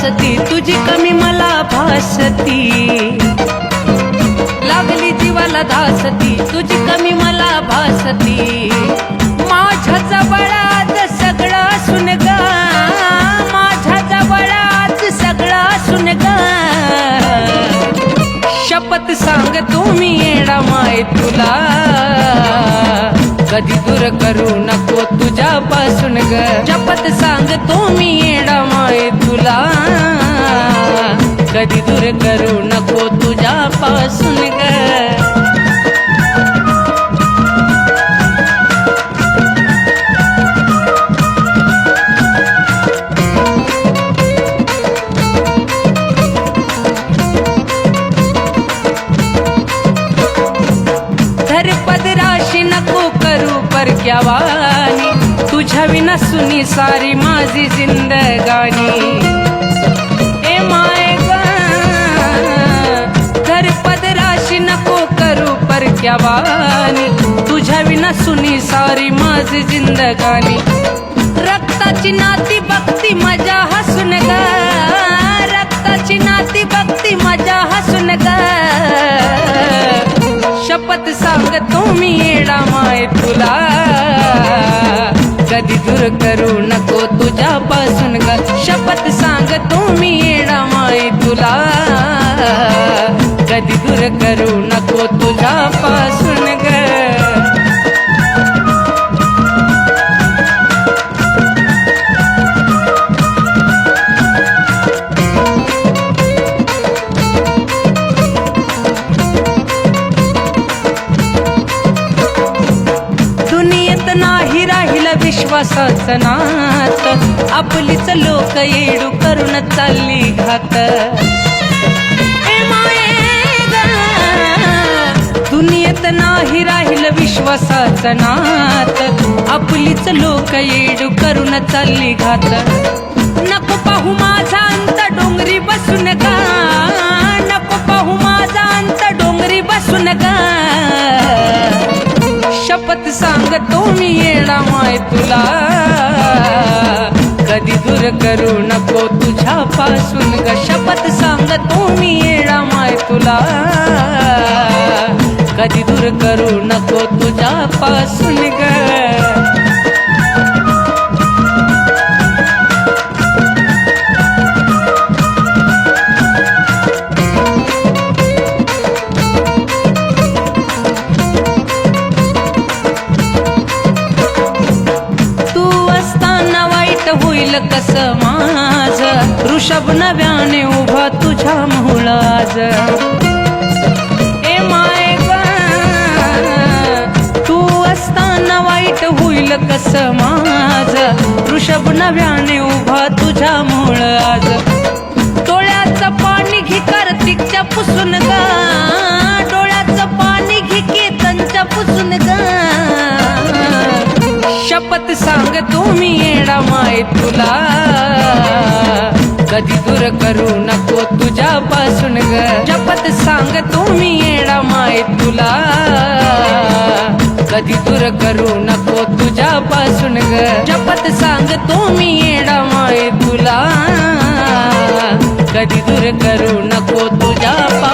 भासती तुझी कमी मला भासती, लागली जीवाला धासती तुझी कमी मला भासती. माझ्या जवळात सगळं असून ग, माझ्या जवळात सगळं असून ग, शपथ सांगतो मी येडा माय तुला, कधी दूर करू नको तुझ्यापासून ग. शपथ सांगतो मी येडा माय तुला, कधी दूर करू नको तुझ्यापासून ग. पदराशी नको करू परक्यावानी, तुझ्या विना सुनी सारी माझी जिंदगानी. ए माय ग घर पदराशी नको करू परक्यावानी, तुझ्या विना सुनी सारी माझी जिंदगानी. रक्ताची नाती बघती मजा हसून ग, रक्ताची नाती बघती मजा हसून ग, शपथ सांगतो मी येडा माय तुला, कधी दूर करू नको तुझ्यापासून ग. शपथ सांगतो मी येडा माय तुला, कधी दूर करू नको तुझ्यापासून ग. नाही राहिला विश्वासाचं नात, आपलीच लोक येडू करून चालली घात. दुनियेत नाही राहिलं विश्वासाचं नात, आपलीच लोक येडू करून चालली घात. नको पाहू माझा अंत डोंगरी बसून गा, नको पाहू माझा अंत डोंगरी बसून गा, शपथ सांगतो मी येडा माय तुला, कधी दूर करू नको तुझ्यापासून ग. शपथ सांगतो मी येडा माय तुला, कधी दूर करू नको तुझ्यापासून ग. होईल कस माझ, ऋषभ नव्याने उभा तुझ्या मोहळाज. ए माय ग तू असताना वाईट होईल कस माझ, ऋषभ नव्याने उभा तुझ्या मोहळाज. डोळ्याचं पाणी घे कार्तिकच्या पुसून ग, डोळ्याचं पाणी घे केतनच्या पुसून ग, शपथ सांगतो मी येडा माय तुला, कधी दूर करू नको तुझ्यापासून ग. शपथ सांगतो मी येडा माय तुला, कधी दूर करू नको तुझ्यापासून ग. शपथ सांगतो मी येडा माय तुला, कधी दूर करू नको तुझ्यापासून.